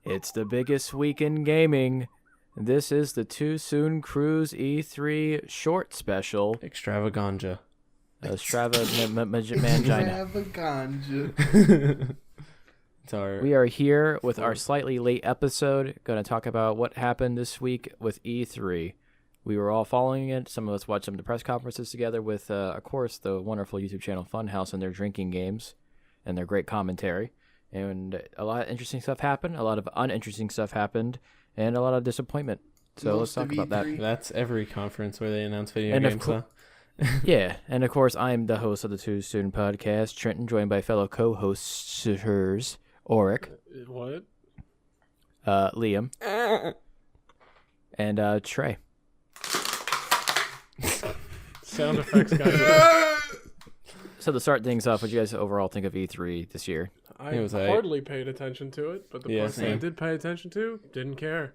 It's the biggest week in gaming. This is the Too Soon Cruise E3 short special. Extravaganza. Mangina. We are here with our slightly late episode. Going to talk about what happened this week with E3. We were all following it. Some of us watched some of the press conferences together with, of course, the wonderful YouTube channel Funhouse and their drinking games and their great commentary. And a lot of interesting stuff happened. A lot of uninteresting stuff happened. And a lot of disappointment. So let's talk about that. That's every conference where they announce video games, huh? Yeah. And, of course, I'm the host of the Too Soon podcast, Trenton, joined by fellow co-hosts, Auric. What? Liam. And Trey. Sound effects guy. So to start things off, what do you guys overall think of E3 this year? I hardly paid attention to it, but the parts that I did pay attention to, didn't care.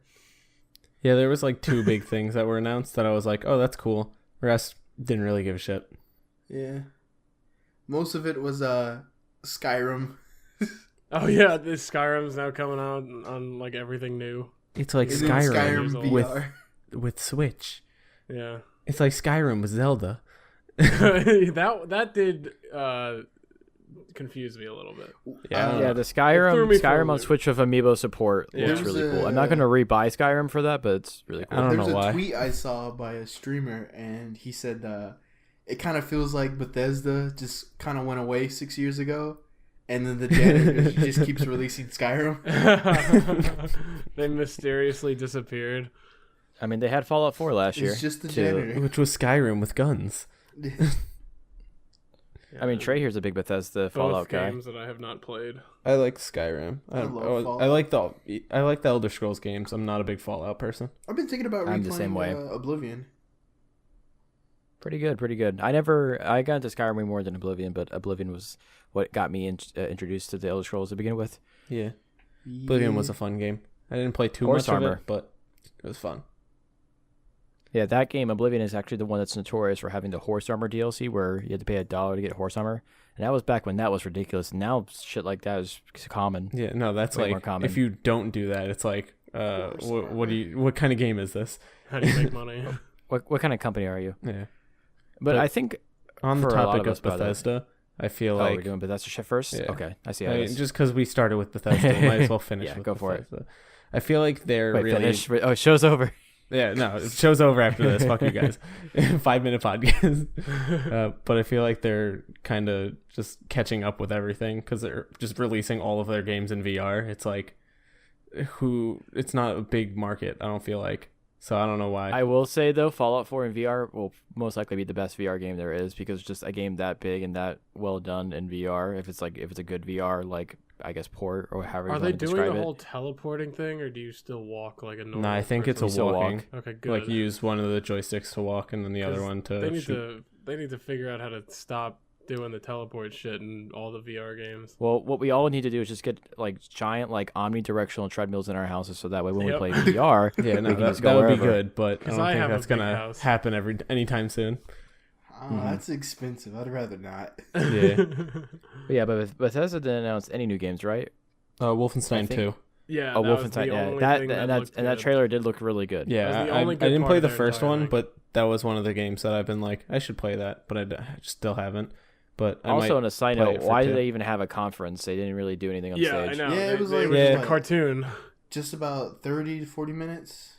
Yeah, there was like two big things that were announced that I was like, oh, that's cool. The rest didn't really give a shit. Yeah. Most of it was Skyrim. Oh yeah, this Skyrim's now coming out on like everything new. It's like Skyrim with Switch. Yeah. It's like Skyrim with Zelda. that did confuse me a little bit. Yeah, the Skyrim on Switch with Amiibo support looks really cool. I'm not going to rebuy Skyrim for that, but it's really cool. I don't know why. There's a tweet I saw by a streamer, and he said it kind of feels like Bethesda just kind of went away 6 years ago, and then the janitor just keeps releasing Skyrim. They mysteriously disappeared. I mean, they had Fallout 4 last year. It's just the janitor. Which was Skyrim with guns. I mean, Trey here's a big Bethesda Fallout guy. Both games that I have not played. I like Skyrim. I like the Elder Scrolls games. I'm not a big Fallout person. I've been thinking about replaying the same way. Oblivion. Pretty good. I got into Skyrim more than Oblivion, but Oblivion was what got me introduced to the Elder Scrolls to begin with. Yeah. Oblivion was a fun game. I didn't play too much of it, but it was fun. Yeah, that game, Oblivion, is actually the one that's notorious for having the horse armor DLC where you had to pay $1 to get horse armor. And that was back when that was ridiculous. Now shit like that is common. Yeah, no, that's way like, if you don't do that, it's like, what kind of game is this? How do you make money? What kind of company are you? Yeah. But I think on the topic of Bethesda, I feel like... we're doing Bethesda shit first? Yeah. Okay, I see how it is. Just because we started with Bethesda, might as well finish with Bethesda. For it. I feel like they're really... Finish? Oh, show's over. Yeah, no, it show's over after this. Fuck you guys. 5-minute podcast. But I feel like they're kind of just catching up with everything because they're just releasing all of their games in VR. It's like, it's not a big market, I don't feel like. So I don't know why. I will say, though, Fallout 4 in VR will most likely be the best VR game there is because just a game that big and that well done in VR, if it's a good VR, like, I guess, port or however you want to describe it. Are they doing the whole teleporting thing, or do you still walk like a normal No, I think it's a walking. Okay, good. Like, you use one of the joysticks to walk and then the other one to shoot. They need to figure out how to stop doing the teleport shit in all the VR games. Well, what we all need to do is just get, like, giant, like, omnidirectional treadmills in our houses so that way when we play VR, yeah, no, that would be good, but I don't think that's going to happen anytime soon. That's expensive. I'd rather not. Yeah. But Bethesda didn't announce any new games, right? Wolfenstein 2. Yeah. Wolfenstein. Yeah, that trailer did look really good. Yeah, I didn't play the first one, but that was one of the games that I've been like, I should play that, but I still haven't. But also, on a side note, why did they even have a conference? They didn't really do anything on stage. Yeah, I know. Yeah, it was like a cartoon. Just about 30 to 40 minutes.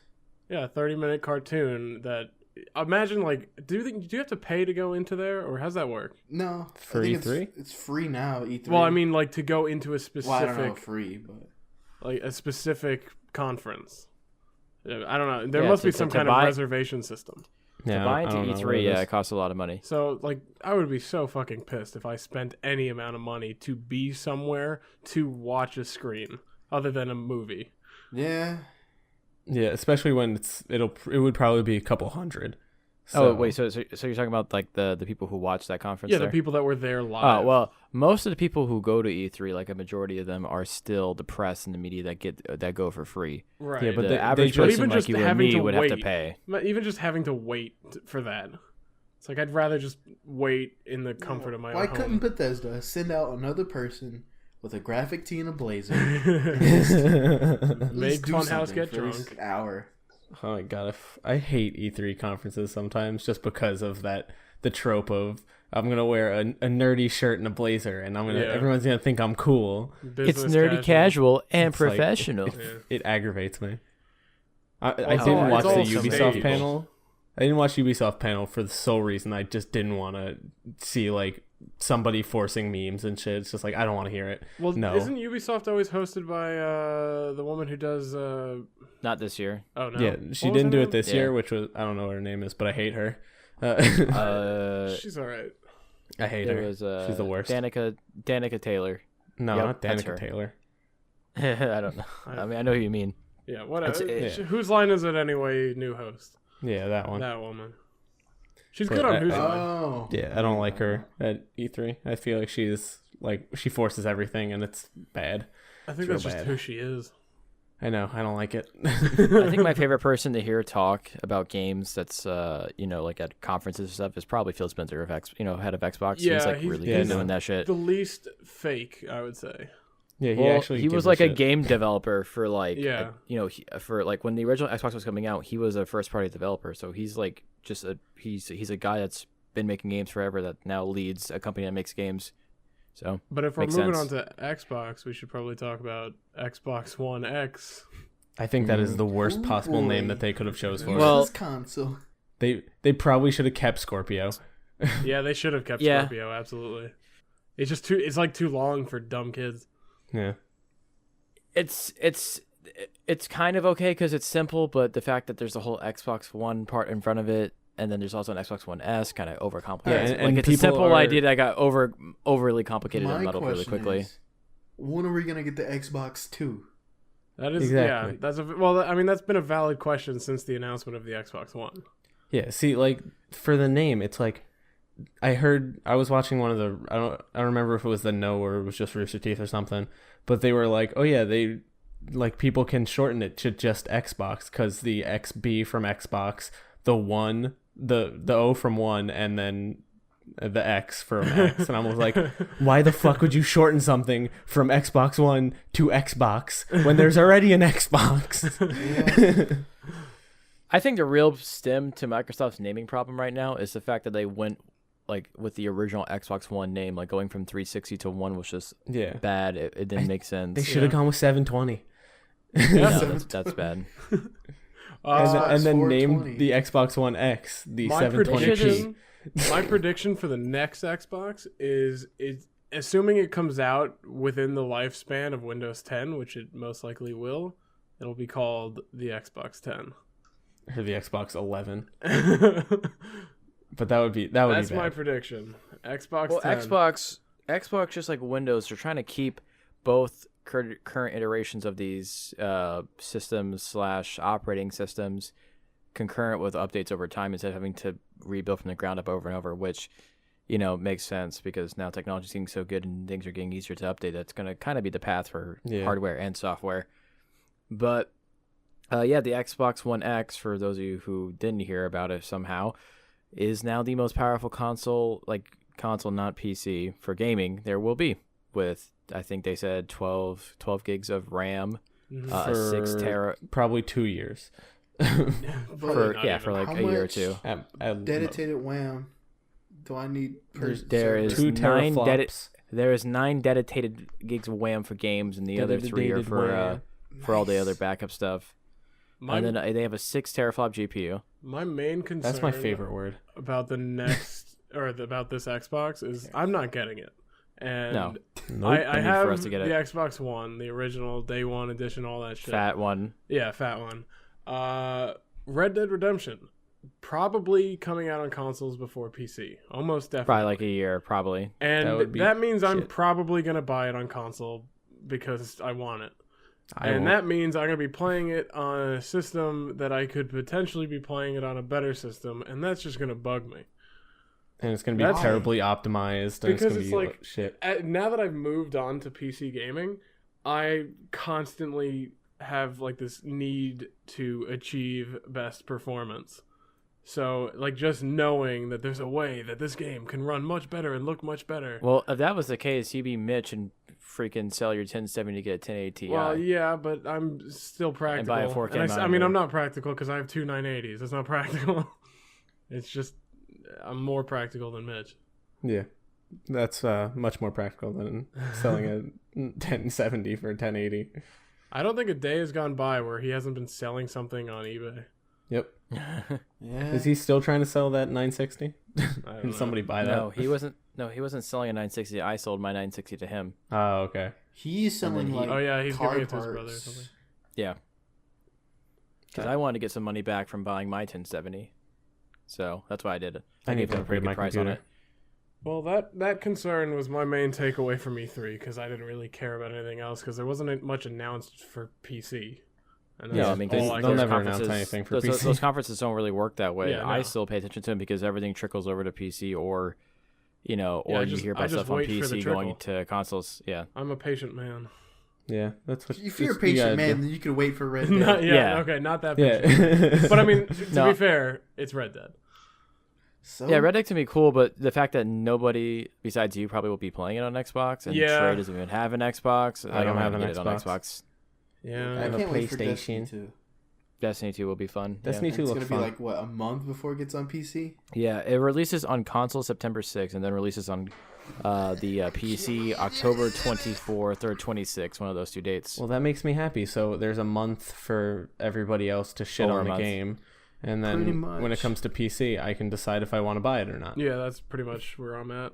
Yeah, 30-minute cartoon that... Imagine, like, do you have to pay to go into there, or how's that work? No. For E3? It's free now, E3. Well, I mean, like, to go into a specific... Well, I don't know, free, but... Like, a specific conference. I don't know. There must be some kind of reservation system. Yeah, to buy into E3, it costs a lot of money. So, like, I would be so fucking pissed if I spent any amount of money to be somewhere to watch a screen, other than a movie. Yeah. Yeah, especially when it would probably be a couple hundred. So. Oh wait, so you're talking about like the people who watched that conference? Yeah, there? The people that were there live. Oh well, most of the people who go to E3, like a majority of them, are still the press and the media that go for free. Right. Yeah, but the average person like you or me would have to pay. Even just having to wait for that. It's like I'd rather just wait in the comfort of my own home. Why couldn't Bethesda send out another person with a graphic tee and a blazer. And Make do Funhouse something get for this drunk. hour. Oh my god, I hate E3 conferences sometimes just because of the trope of I'm gonna wear a nerdy shirt and a blazer and everyone's gonna think I'm cool. Business It's nerdy, casual and It's like- professional. It aggravates me. I it's didn't all- watch it's the all Ubisoft staged. panel. I didn't watch Ubisoft panel for the sole reason I just didn't want to see like somebody forcing memes and shit. It's just like I don't want to hear it. Well, No. isn't Ubisoft always hosted by the woman who does? Not this year. Oh no. Yeah, she What was didn't her do name? it this Yeah. year, which was I don't know what her name is, but I hate her. She's all right. I hate It her. was She's the worst. Danica Taylor. No, Yep, not that's her. Danica Taylor. I don't know. I mean, I know who you mean. Yeah. Whatever. It's- Whose line is it anyway? New host. Yeah, that one. That woman. She's But good on I- whose line. Oh. Yeah, I don't like her at E3. I feel like she forces everything and it's bad. I think real that's just bad. who she is. I know. I don't like it. I think my favorite person to hear talk about games that's like at conferences and stuff is probably Phil Spencer of head of Xbox. Yeah, he's like he's- really yeah, good no. doing that shit. The least fake, I would say. Yeah, He was gives like a shit. game developer for like Yeah. for like when the original Xbox was coming out, he was a first party developer. So he's like just he's a guy that's been making games forever that now leads a company that makes games. So But if we're Makes moving sense. on to Xbox, we should probably talk about Xbox One X. I think that is the worst possible Ooh, name boy. that they could have chose for Well- it. Well, this console. They probably should have kept Scorpio. Yeah, they should have kept Yeah. Scorpio. Absolutely. It's just it's like too long for dumb kids. Yeah. it's kind of okay because it's simple, but the fact that there's a whole Xbox One part in front of it, and then there's also an Xbox One S, kind of overcomplicates. Yeah, it. and Like it's a people simple are- idea that got overly complicated and My muddled really question quickly. is, when are we gonna get the Xbox 2? That is Exactly. yeah. That's I mean that's been a valid question since the announcement of the Xbox One. Yeah, see, like for the name, it's like I was watching one of the I don't remember if it was the No or it was just Rooster Teeth or something, but they were like, oh yeah, they like people can shorten it to just Xbox because the XB from Xbox, the one, the O from one, and then the X from X, and I was like, why the fuck would you shorten something from Xbox One to Xbox when there's already an Xbox? Yeah. I think the real stem to Microsoft's naming problem right now is the fact that they went like with the original Xbox One name, like going from 360 to One was just Yeah, bad. It didn't make sense. they should have gone with 720. No, that's bad. And then Xbox named 420. the Xbox One X the My 720p. prediction for the next Xbox is assuming it comes out within the lifespan of Windows 10, which it most likely will. It'll be called the Xbox 10. Or the Xbox 11. That's But that would be bad. my prediction. Xbox Well, 10. Xbox, just like Windows, they're trying to keep both current iterations of these systems / operating systems concurrent with updates over time instead of having to rebuild from the ground up over and over, which makes sense because now technology is getting so good and things are getting easier to update. That's going to kind of be the path for hardware and software. But the Xbox One X, for those of you who didn't hear about it somehow, is now the most powerful console, not PC, for gaming there will be, with I think they said 12 gigs of RAM, For 6 tera probably 2 years. for like How a year or much two. Dedicated WAM. Do I need per There is Two 9 teraflops. there is 9 dedicated gigs of RAM for games, and the other 3 are for all the other backup stuff. And then they have a 6 teraflop GPU. My main concern That's my favorite word. about the next about this Xbox is I'm not getting it. And No. I No need have for us to get the it. Xbox One, the original day one edition, all that shit. Fat one. Yeah, fat one. Red Dead Redemption probably coming out on consoles before PC. Almost definitely. Probably like a year, probably. And That would be that means I'm shit. probably going to buy it on console because I want it. I And won't. that means I'm going to be playing it on a system that I could potentially be playing it on a better system, and that's just going to bug me. And it's going to be That's- terribly optimized. And Because it's it's going to be like- shit. Now that I've moved on to PC gaming, I constantly have like this need to achieve best performance. So like just knowing that there's a way that this game can run much better and look much better. Well, if that was the case, you'd be Mitch and freaking sell your 1070 to get a 1080 Ti. Well, yeah, but I'm still practical. buy a 4K I monitor. mean, I'm not practical because I have two 980s. That's not practical. It's just I'm more practical than Mitch. Yeah, that's much more practical than selling a 1070 for a 1080. I don't think a day has gone by where he hasn't been selling something on eBay. Yep. Yeah. Is he still trying to sell that 960? I don't Can know. somebody buy that? No, he wasn't. No, he wasn't selling a 960. I sold my 960 to him. Oh, okay. He's selling he- like Oh yeah, he's car giving it to parts. his brother or something. Yeah. Because I wanted to get some money back from buying my 1070. So that's why I did it. I need gave to him a pretty upgrade my good price on computer. it. Well, that concern was my main takeaway from E3 because I didn't really care about anything else because there wasn't much announced for PC. And Yeah, that's I mean, all they'll those never announce conferences- anything for those, PC. Those conferences don't really work that way. Yeah, I no. still pay attention to them because everything trickles over to PC, or Yeah, or I you just- hear I about just stuff on wait for the PC going trickle. to consoles. Yeah. I'm a patient man. Yeah, that's what. If you're a just- you patient gotta man, do. then you could wait for Red Dead. Not, Yeah. Okay, not that patient. Yeah. But I mean, to No. be fair, it's Red Dead. So Yeah, Red Dead can be cool, but the fact that nobody besides you probably will be playing it on Xbox, and Yeah. Trey doesn't even have an Xbox. I don't have an get it on Xbox. Xbox. Yeah. I have a can't wait for PlayStation. Destiny 2. Destiny 2 will be fun. Destiny And 2 it's looks gonna be fun. like what, a month before it gets on PC? Yeah, it releases on console September 6th, and then releases on the PC October 24th or 26th, one of those two dates. Well, that makes me happy. So there's a month for everybody else to shit Over a on the month. game, and Pretty then much. when it comes to PC, I can decide if I want to buy it or not. Yeah, that's pretty much where I'm at.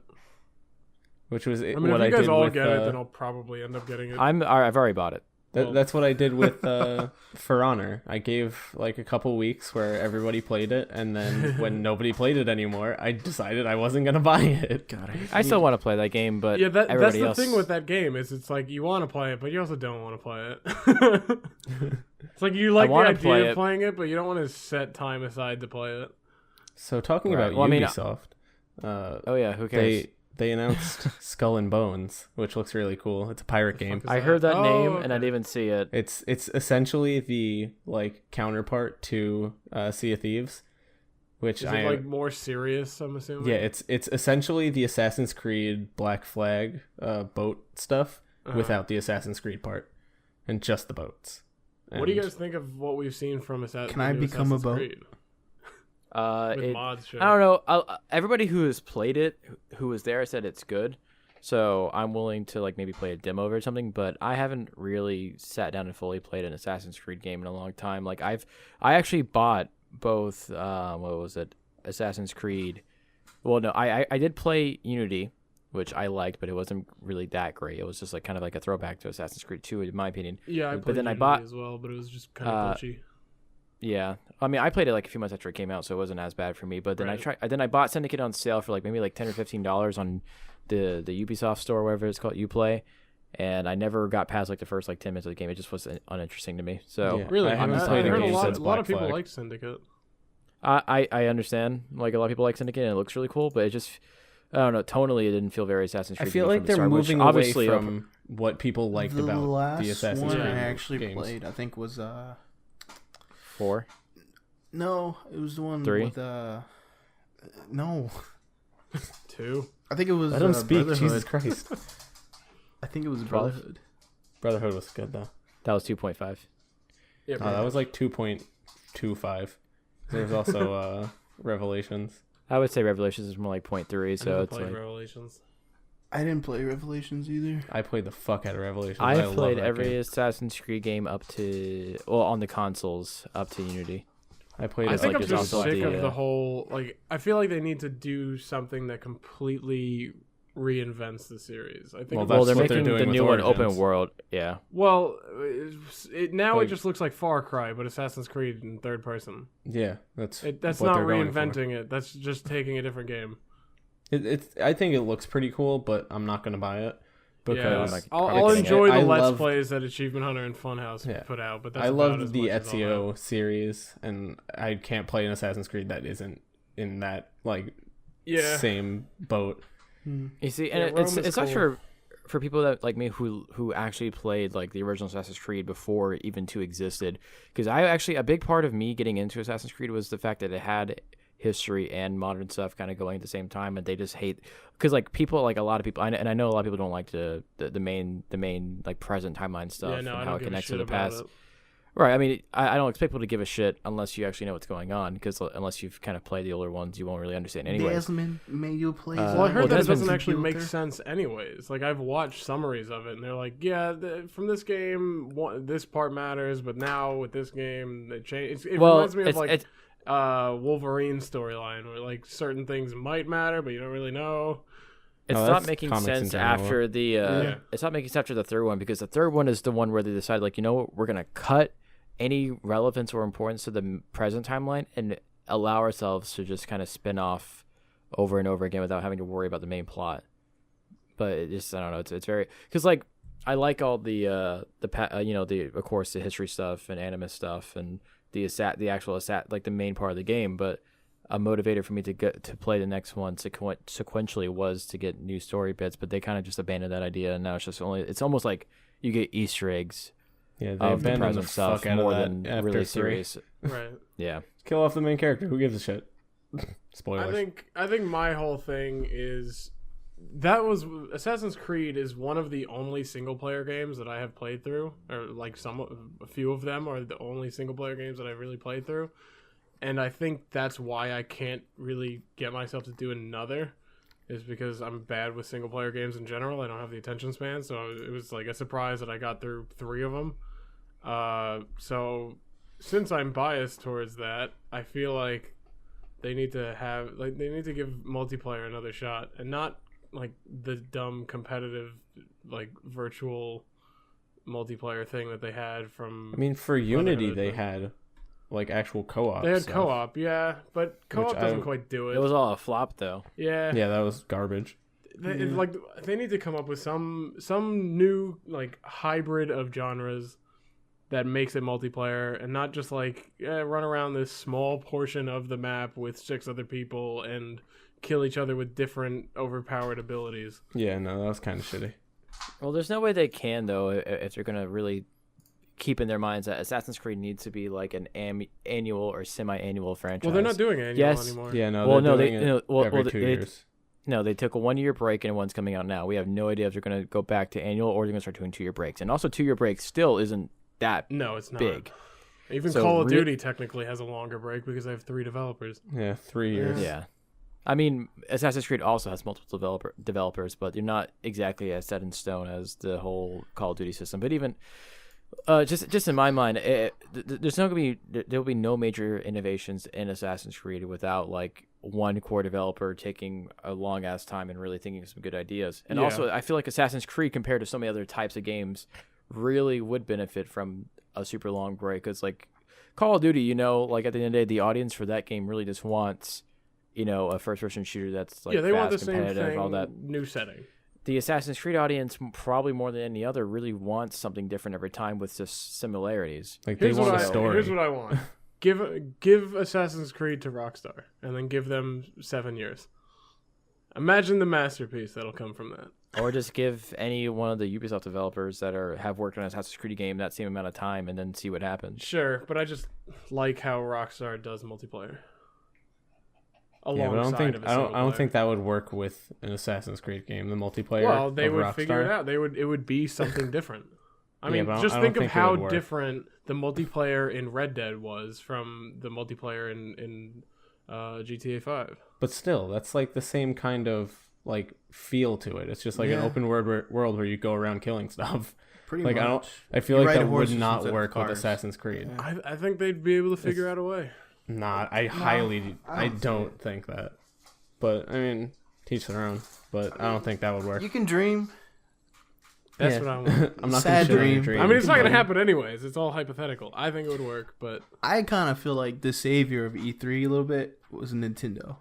Which was I mean, what if I you guys did all with. get it, then I'll probably end up getting it. I've already bought it. Well- That's what I did with For Honor. I gave like a couple weeks where everybody played it, and then when nobody played it anymore, I decided I wasn't gonna buy it. God, I still want to play that game, but Yeah, that's everybody the else. thing with that game is it's like you want to play it, but you also don't want to play it. It's like you like the wanna idea play of it. playing it, but you don't want to set time aside to play it. So talking Right. about Well, I mean, Ubisoft, Oh yeah, who cares? they announced Skull and Bones, which looks really cool. It's a pirate The game. fuck is I heard that Oh, name okay. and I didn't even see it. It's essentially the like counterpart to Sea of Thieves, which Is I it like more serious? I'm assuming. yeah, it's essentially the Assassin's Creed Black Flag boat stuff without the Assassin's Creed part and just the boats. What do you And guys think of what we've seen from Assassin's Can I become a boat? With mods, sure. I don't know. Everybody who has played it, who was there, said it's good. So I'm willing to like maybe play a demo of it or something. But I haven't really sat down and fully played an Assassin's Creed game in a long time. Like I actually bought both. What was it? Assassin's Creed. Well, no, I did play Unity, which I liked, but it wasn't really that great. It was just like kind of like a throwback to Assassin's Creed 2, in my opinion. Yeah, I but played then I Unity bought- as well, but it was just kind of glitchy. Yeah, I mean, I played it like a few months after it came out, so it wasn't as bad for me. But then Right. I bought Syndicate on sale for like maybe like $10 or $15 on the Ubisoft store, whatever it's called, Uplay, and I never got past like the first like 10 minutes of the game. It just was uninteresting to me. So Yeah. Really, I haven't I played a heard game a lot since of Black people Flag. like Syndicate. I understand, like a lot of people like Syndicate, and it looks really cool, but it just I don't know. Tonally, it didn't feel very Assassin's I Creed. feel to me like from the they're start, which moving away obviously from what people liked the about last the Assassin's one Creed I actually games. played, I think was 4. no, it was the one 3? with no, 2. I think it was Let him speak, Brotherhood. Jesus Christ. I think it was 12? Brotherhood. Brotherhood was good though. That was 2.5. Yeah, Oh, that was like 2.25. There was also Revelations. I would say Revelations is more like 0.3, so it's like Revelations. I didn't play Revelations either. I played the fuck out of Revelations. I love played that every game. Assassin's Creed game up to on the consoles up to Unity. I played I it think like I'm there's just also sick the, of the whole like. I feel like they need to do something that completely reinvents the series. I think. Well, Well, that's they're what they're making the doing with new one Origins. open world. Yeah. Well, now Like- it just looks like Far Cry, but Assassin's Creed in third person. Yeah, that's That's what not they're going for. reinventing it. That's just taking a different game. It's. I think it looks pretty cool, but I'm not gonna buy it because like, I'll probably enjoy the I Let's loved- plays that Achievement Hunter and Funhouse Yeah. put out, but that's I about as loved the much as I'll have. Ezio series, and I can't play an Assassin's Creed that isn't in that like Yeah, same boat. You see, Yeah, and Rome it's is such cool. for people that like me who actually played like the original Assassin's Creed before even 2 existed. Because I actually a big part of me getting into Assassin's Creed was the fact that it had history and modern stuff kind of going at the same time, and they just hate because like people like a lot of people and I know a lot of people don't like the main like present timeline stuff and how it connects to the past. Right. I mean, I don't expect people to give a shit unless you actually know what's going on, because unless you've kind of played the older ones, you won't really understand anyway. Desmond made you play. Well, I heard that it doesn't actually make sense anyways. Like, I've watched summaries of it, and they're like, yeah, from this game, this part matters, but now with this game, it changed. It reminds me of, like, Wolverine storyline, where, like, certain things might matter, but you don't really know. It's not making sense after the it's not making sense after the third one, because the third one is the one where they decide, like, you know what, we're gonna cut any relevance or importance to the present timeline and allow ourselves to just kind of spin off over and over again without having to worry about the main plot. But it just, I don't know, it's very, because like I like all the of course the history stuff and anime stuff and the actual like the main part of the game, but a motivator for me to play the next one sequentially was to get new story bits, but they kind of just abandoned that idea, and now it's almost like you get Easter eggs. Yeah, they abandoned the fuck out of that after really 3. serious. Right. Yeah. Kill off the main character. Who gives a shit? Spoilers. I think my whole thing is Assassin's Creed is one of the only single player games that I have played through, or like a few of them are the only single player games that I really played through. And I think that's why I can't really get myself to do another, is because I'm bad with single player games in general. I don't have the attention span, so it was like a surprise that I got through 3 of them. So since I'm biased towards that, I feel like they need to give multiplayer another shot, and not like the dumb competitive like virtual multiplayer thing that they had from. I mean, for Unity they had like actual co-op. They had stuff. co-op, yeah, but co-op doesn't quite do it. It was all a flop though. Yeah, that was garbage. They need to come up with some new like hybrid of genres that makes it multiplayer, and not just like run around this small portion of the map with 6 other people and kill each other with different overpowered abilities. Yeah, no, that was kind of shitty. Well, there's no way they can though if they're gonna really keep in their minds that Assassin's Creed needs to be like an annual or semi-annual franchise. Well, they're not doing annual anymore. Yeah, no. Every 2 years. No, they took a 1-year break, and one's coming out now. We have no idea if they're going to go back to annual or they're going to start doing 2-year breaks. And also, 2-year breaks still isn't that no, it's not big. Even Call of Duty technically has a longer break because they have 3 developers. Yeah, 3 years. Yeah. I mean, Assassin's Creed also has multiple developers, but they're not exactly as set in stone as the whole Call of Duty system. But even just in my mind, there'll be no major innovations in Assassin's Creed without like one core developer taking a long ass time and really thinking of some good ideas. And also, I feel like Assassin's Creed compared to so many other types of games really would benefit from a super long break, because like Call of Duty, like at the end of the day, the audience for that game really just wants a first person shooter that's like they fast, want the same competitive, thing, all that. new setting. The Assassin's Creed audience, probably more than any other, really wants something different every time with just similarities. Like they want a story. Here's what I want: give Assassin's Creed to Rockstar, and then give them 7 years. Imagine the masterpiece that'll come from that. Or just give any one of the Ubisoft developers that have worked on an Assassin's Creed game that same amount of time, and then see what happens. Sure, but I just like how Rockstar does multiplayer. Yeah, but I don't think that would work with an Assassin's Creed game. The multiplayer. Well, they would Rockstar. figure it out. It would be something different. I mean, just think of how different the multiplayer in Red Dead was from the multiplayer in GTA 5. But still, that's like the same kind of like feel to it. It's just like an open world where you go around killing stuff. Pretty like much. I feel like that would not work with Assassin's Creed. Yeah. I think they'd be able to figure out a way. I don't think that. But I mean, teach their own. But I don't think that would work. You can dream. That's what I want. I'm not Sad dream. I mean, it's not gonna happen anyways. It's all hypothetical. I think it would work, but I kind of feel like the savior of E3 a little bit was Nintendo.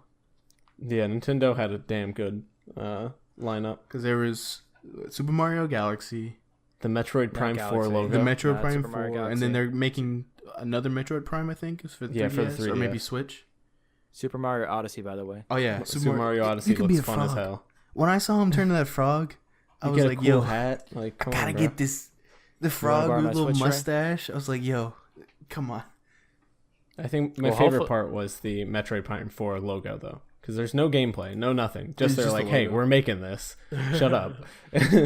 Yeah, Nintendo had a damn good lineup, because there was Super Mario Galaxy, the Metroid Prime 4 logo, the Metroid Prime 4, Galaxy. and then they're making another Metroid Prime, I think, is for the 3DS, for the 3DS. or maybe Switch. Super Mario Odyssey, by the way. Oh yeah, Super Mario Odyssey looks fun as hell. When I saw him turn to that frog, I was like, "Yo, hat, like I gotta get this." The frog with a little mustache. I was like, "Yo, come on." I think my favorite part was the Metroid Prime 4 logo, though. Because there's no gameplay, no nothing. Just they're like, hey, we're making this. Shut up.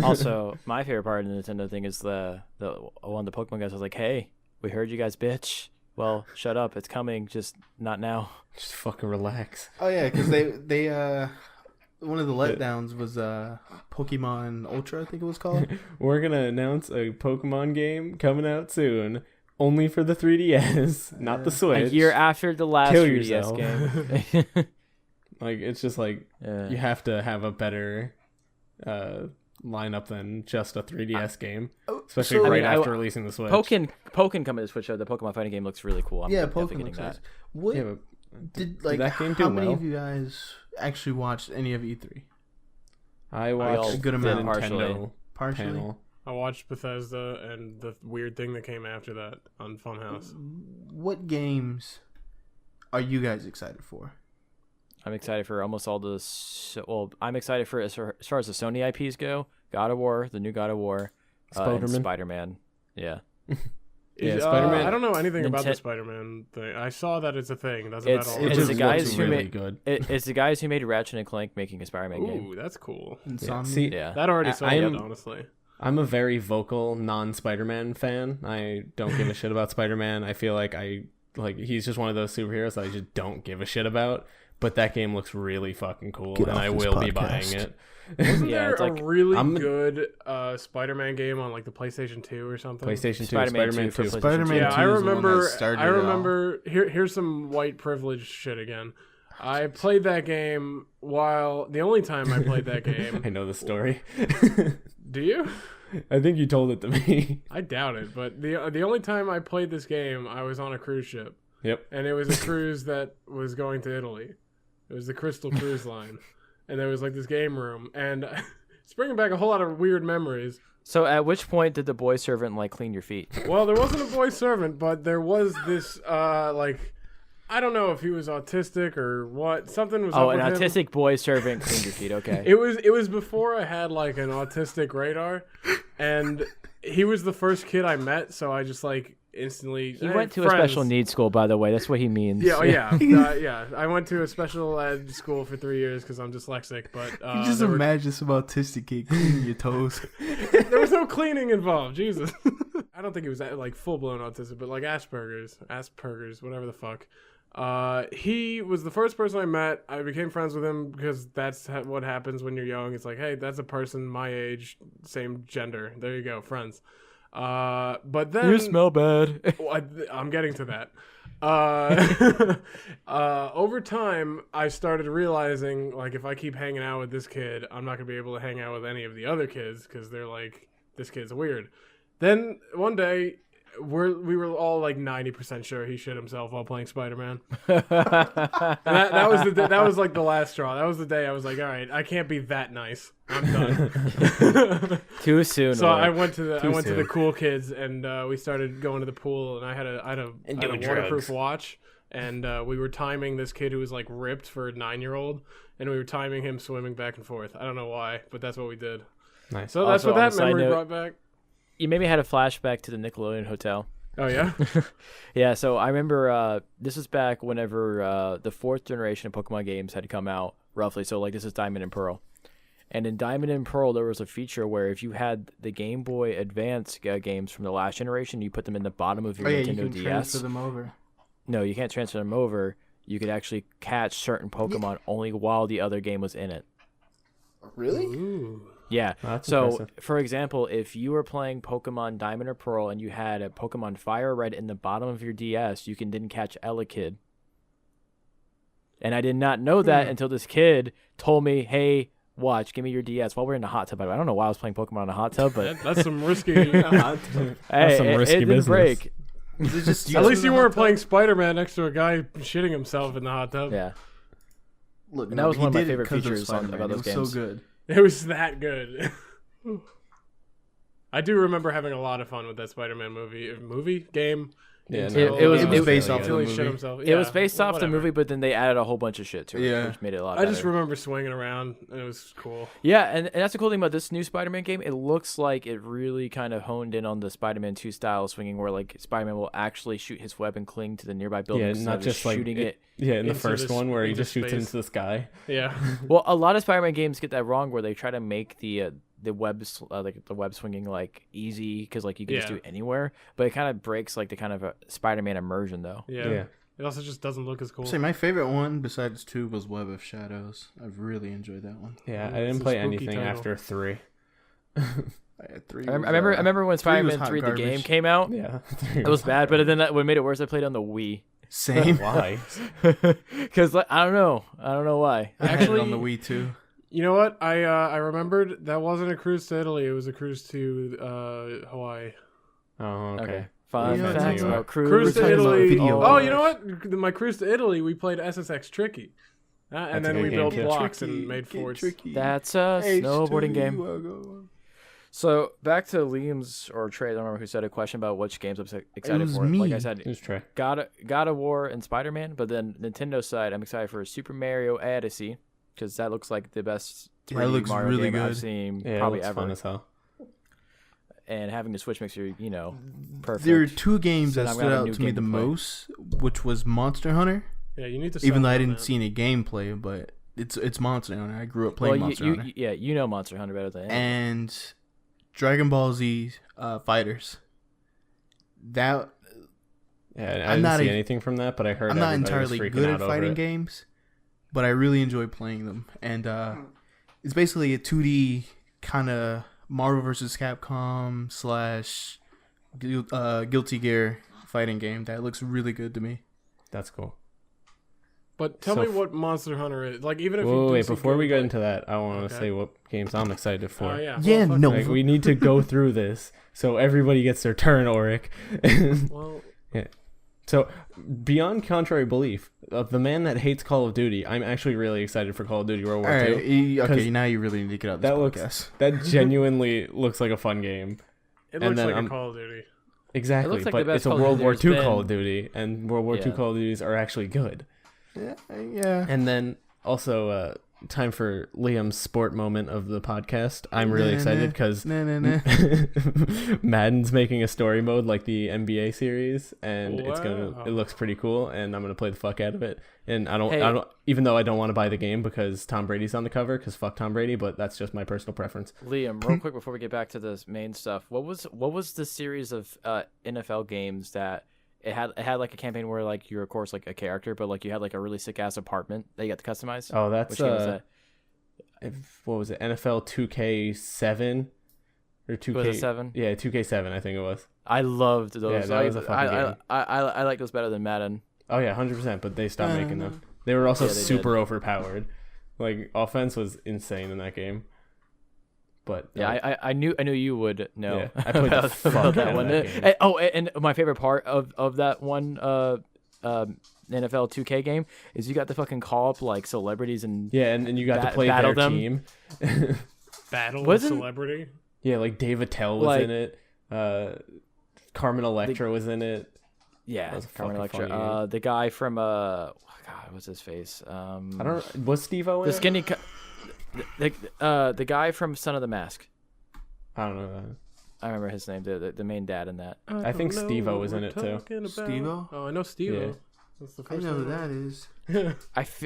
Also, my favorite part of the Nintendo thing is the one of the Pokemon guys was like, hey, we heard you guys, bitch. Well, shut up. It's coming. Just not now. Just fucking relax. Oh, yeah, because they one of the letdowns was Pokemon Ultra, I think it was called. We're going to announce a Pokemon game coming out soon. Only for the 3DS, not the Switch. A year after the last 3DS game. Like, it's just like, you have to have a better lineup than just a 3DS game. Especially after releasing the Switch. Pokken coming to Switch, the Pokemon fighting game looks really cool. I'm definitely getting that. Did that game how many of you guys actually watched any of E3? I watched a good amount. Nintendo Partially. panel. I watched Bethesda and the weird thing that came after that on Funhouse. What games are you guys excited for? I'm excited for almost all the... I'm excited for, as far as the Sony IPs go, God of War, the new God of War, and Spider-Man. Yeah. Spider-Man. I don't know anything about the Spider-Man thing. I saw that it's a thing. That's about all. It's the guys who really made good. It's the guys who made Ratchet and Clank making a Spider-Man game. Ooh, that's cool. That already sold it, honestly. I'm a very vocal non-Spider-Man fan. I don't give a shit about Spider-Man. I feel like he's just one of those superheroes that I just don't give a shit about. But that game looks really fucking cool, and I will be buying it. Wasn't there a really good Spider-Man game on like the PlayStation 2 or something? PlayStation 2, Spider-Man 2. Spider-Man 2 I remember. Here's some white privilege shit again. I played that game the only time I played that game. I know the story. Do you? I think you told it to me. I doubt it, but the only time I played this game, I was on a cruise ship. Yep. And it was a cruise that was going to Italy. It was the Crystal Cruise Line. And there was like this game room. And it's bringing back a whole lot of weird memories. So at which point did the boy servant like clean your feet? Well, there wasn't a boy servant, but there was this I don't know if he was autistic or what. Something was up with him. Oh, an autistic boy servant cleaned your feet. Okay. It was before I had like an autistic radar, and he was the first kid I met, so I just like instantly. He went to a special needs school, by the way. That's what he means. Yeah, yeah. I went to a special ed school for 3 years because I'm dyslexic. But you just imagine some autistic kid cleaning your toes. There was no cleaning involved. Jesus. I don't think he was like full blown autistic, but like Asperger's, whatever the fuck. He was the first person I met. I became friends with him because that's what happens when you're young. It's like, hey, that's a person my age, same gender. There you go, friends. But then you smell bad. I'm getting to that. Over time, I started realizing like if I keep hanging out with this kid, I'm not gonna be able to hang out with any of the other kids because they're like, this kid's weird. Then one day, we were all like 90% sure he shit himself while playing Spider-Man. that was like the last straw. That was the day I was like, all right, I can't be that nice. I'm done. Too soon. So I went to the cool kids and we started going to the pool, and I had a waterproof watch, and we were timing this kid who was like ripped for a 9-year-old, and we were timing him swimming back and forth. I don't know why, but that's what we did. Nice. So that's what that memory brought back. You maybe had a flashback to the Nickelodeon Hotel. Oh, yeah? Yeah, so I remember this was back whenever the 4th generation of Pokemon games had come out, roughly. So, like, this is Diamond and Pearl. And in Diamond and Pearl, there was a feature where if you had the Game Boy Advance games from the last generation, you put them in the bottom of your Nintendo you can DS. transfer them over. No, you can't transfer them over. You could actually catch certain Pokemon only while the other game was in it. Really? Ooh. Yeah. That's so, impressive. for example, if you were playing Pokemon Diamond or Pearl and you had a Pokemon Fire Red in the bottom of your DS, you can then catch Elekid. And I did not know that until this kid told me, hey, watch, give me your DS while we're in the hot tub. I don't know why I was playing Pokemon in a hot tub, but that's some risky. That's some risky it business. Break. At least you weren't playing Spider-Man next to a guy shitting himself in the hot tub. Yeah. Look, and that was one of my favorite features features about those games. So good. It was that good. I do remember having a lot of fun with that Spider-Man movie game. Yeah, It was based off until the he shit movie. himself. It was based off the whatever. movie, but then they added a whole bunch of shit to it, Yeah. which made it a lot I better. just remember swinging around, and it was cool. Yeah, and that's the cool thing about this new Spider-Man game. It looks like it really kind of honed in on the Spider-Man 2 style swinging, where like Spider-Man will actually shoot his web and cling to the nearby building, Yeah, instead not of just like shooting it. Yeah, in the into first the one where he into just shoots space. into the sky. Yeah. Well, a lot of Spider-Man games get that wrong, where they try to make the webs like the web swinging like easy because like you can just do it anywhere, but it kind of breaks like the kind of Spider-Man immersion though. Yeah. It also just doesn't look as cool. Say my favorite one besides 2 was Web of Shadows. I've really enjoyed that one. Yeah, It's I didn't a play spooky anything title. after 3. I had 3. I remember when Spider-Man hot 3 the garbage. game came out. Yeah, It was bad, but then what made it worse, I played on the Wii. Same. Why? Because like, I don't know why. I had it Actually, on the Wii too. You know what? I remembered that wasn't a cruise to Italy. It was a cruise to Hawaii. Oh, okay. Fun Yeah, facts you about are. cruise. Cruise to talking about Italy. video Oh, games. you know what? My cruise to Italy, we played SSX Tricky. And That's a then good we game, built too. blocks and made forts. That's a snowboarding game. So back to Liam's or Trey, I don't remember who said a question about which games I'm excited was for. me. Like I said, Who's Trey? God of War and Spider-Man, but then Nintendo side, I'm excited for Super Mario Odyssey because that looks like the best 3D That looks Mario really game I've good. seen Yeah, probably it looks ever. fun as hell. And having the Switch makes you, perfect. There are 2 games So that I'm stood gonna have a out new to me game the to play. most, which was Monster Hunter. Yeah, you need to. Even though I settle on didn't that. see any gameplay, but it's Monster Hunter. I grew up playing Monster Hunter. you know Monster Hunter better than anyone. And Dragon Ball Z Fighters. That Yeah, I I'm didn't not see a- anything from that, but I heard I'm not everybody was entirely freaking good out at over fighting it. games, but I really enjoy playing them. And it's basically a 2D kind of Marvel vs. Capcom / Guilty Gear fighting game that looks really good to me. That's cool. But tell So me f- what Monster Hunter is. Like, even if Whoa, you do wait, see before we get gameplay- into that, I want to Okay. say what games I'm excited for. Oh, yeah. Yeah, fuck no. that. Like, we need to go through this so everybody gets their turn, Auric. Well, So, beyond contrary belief, of the man that hates Call of Duty, I'm actually really excited for Call of Duty World All War right, II. okay, 'cause now you really need to get out this that looks- podcast. That genuinely looks like a fun game. it And looks then like I'm- a Call of Duty. Exactly, like the but best it's a Call of World Duty War there's II been. Call of Duty, and World War II Yeah. Call of Duties are actually good. Yeah. And then also, time for Liam's sport moment of the podcast. I'm really Nah, excited nah. because Nah. Madden's making a story mode like the NBA series, and Wow. it looks pretty cool, and I'm gonna play the fuck out of it. And I Hey. don't even though I don't want to buy the game because Tom Brady's on the cover, because fuck Tom Brady, but that's just my personal preference. Liam, real quick before we get back to this main stuff, what was the series of NFL games that it had like a campaign where like you're of course like a character, but like you had like a really sick ass apartment that you got to customize? Oh, that's Which game was that? what was it? NFL 2K7 or 2K Was it 7? Yeah, 2K7 I think it was. I loved those. Yeah, that was a fucking game. I like those better than Madden. Oh yeah, 100%. But they stopped making them. They were also Yeah, they super overpowered. Like offense was insane in that game. But Yeah, I knew you would know. Yeah, I played the about, fuck about out that of one. that game. And my favorite part of that one NFL 2K game is you got to fucking call up like celebrities and yeah, and you got to play battle their them. team. Battle Wasn't- of Celebrity. Yeah, like Dave Attell was Like- in it. Carmen Electra was in it. yeah, That was a Carmen fucking Electra. funny game. The guy from God, what's his face? I don't. Was Steve-O in the it? skinny. The guy from Son of the Mask. I don't know that. I remember his name. The main dad in that. I think don't know Steve-O what was in we're it, too. talking about. Steve-O? Oh, I know Steve-O. Yeah. That's the I first know who one. that is.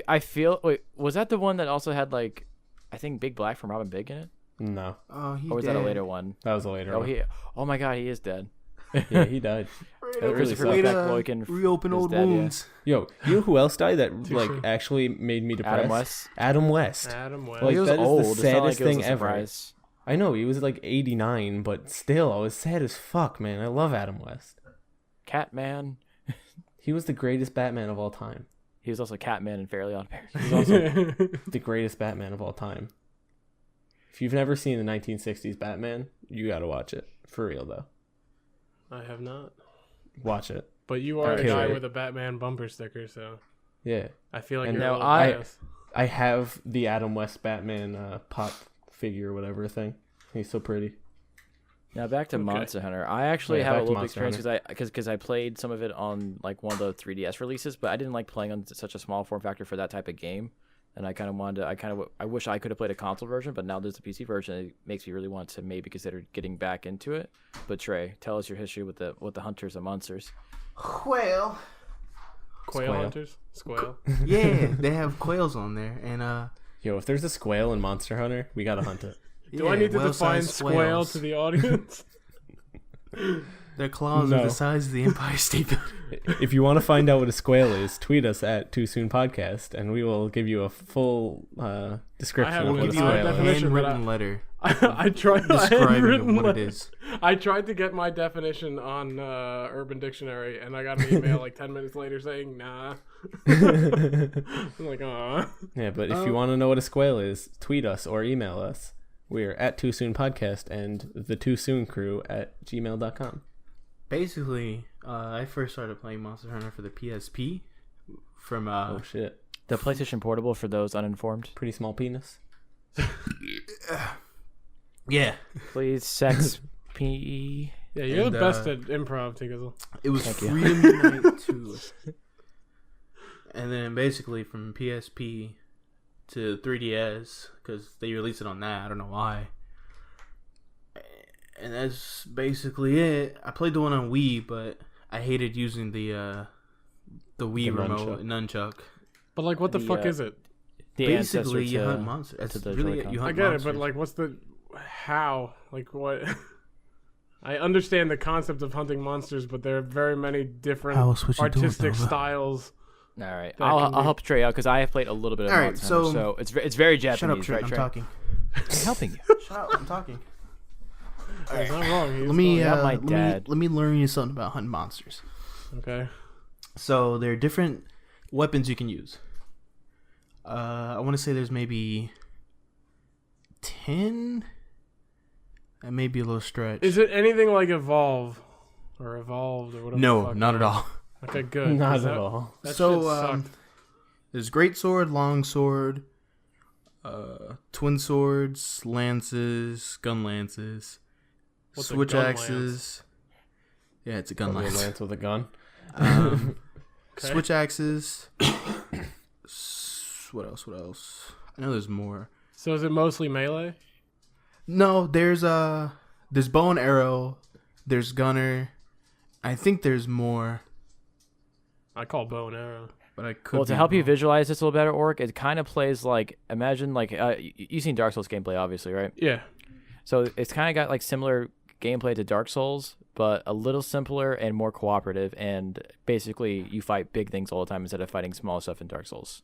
I feel. Wait, was that the one that also had like, I think Big Black from Robin Big in it, No, Oh, he's or was dead. that a later one? that was a later Oh, one. Oh my God, he is dead. Yeah, he died. Right That up really his sucked. way to Loiken reopen is old dead, yeah. wounds. Yo, you know who else died that like Touche. actually made me depressed? Adam West. Adam West. Adam West. Like, he was that is the old. It's not saddest like it was thing a ever. surprise. I know he was like 89, but still, I was sad as fuck, man. I love Adam West. Catman. He was the greatest Batman of all time. He was also Catman in Fairly Odd Parents. He's also the greatest Batman of all time. If you've never seen the 1960s Batman, you gotta watch it. For real, though. I have not. Watch it. But you are Okay, a guy right. with a Batman bumper sticker, so Yeah. I feel like And you're now a little I- biased. I have the Adam West Batman pop figure or whatever thing. He's so pretty. Now back to Monster Hunter. I actually have a little bit experience because I played some of it on like one of the 3DS releases, but I didn't like playing on such a small form factor for that type of game. And I kind of wanted to. I wish I could have played a console version, but now there's a PC version. It makes me really want to maybe consider getting back into it. But Trey, tell us your history with the hunters and monsters. Well, quail hunters, squail. Yeah, they have quails on there, and Yo, if there's a squail in Monster Hunter, we gotta hunt it. Do I need to define squail to the audience? Their claws are the size of the Empire State Building. If you want to find out what a squail is, tweet us at Too Soon Podcast, and we will give you a full description of what a squail is. A handwritten letter. I tried describing what it is. I tried to get my definition on Urban Dictionary, and I got an email like 10 minutes later saying, nah. I'm like, aw. Yeah, but if you want to know what a squail is, tweet us or email us. We're at Too Soon Podcast and the Too Soon Crew at gmail.com. Basically, I first started playing Monster Hunter for the PSP from oh shit, the PlayStation Portable for those uninformed. Pretty small penis. Yeah. Please, sex PE. Yeah, you're the best at improv, Tickle. It was Freedom Unite 2. And then basically from PSP to 3DS, because they released it on that. I don't know why. And that's basically it. I played the one on Wii, but I hated using the Wii remote nunchuck. But like, what the fuck is it? Basically, you hunt monsters. That's really it. You hunt I get monsters. it, but like, what's the how? Like, what? I understand the concept of hunting monsters, but there are very many different artistic styles. All right, I'll help Trey out because I have played a little bit of Monster Hunter, so it's very Japanese. Shut up, Trey. Right, I'm Trey? talking. I'm helping you. Shut up, I'm talking. It's not wrong. Let me learn you something about hunting monsters. Okay. So there are different weapons you can use. I want to say there's maybe 10. That may be a little stretch. Is it anything like Evolve or Evolved or whatever? No, not at all. Okay, good. Not at all. That so shit sucked. there's great sword, long sword, twin swords, lances, gun lances, switch axes. Yeah, it's a gun lance. Lance with a gun. Okay. Switch axes. What else? I know there's more. So is it mostly melee? No, there's bow and arrow. There's gunner. I think there's more. I call bow and arrow. But I could. Well, to help you visualize this a little better, Oric, it kind of plays like, imagine like you've seen Dark Souls gameplay, obviously, right? Yeah. So it's kind of got like similar gameplay to Dark Souls, but a little simpler and more cooperative. And basically, you fight big things all the time instead of fighting small stuff in Dark Souls.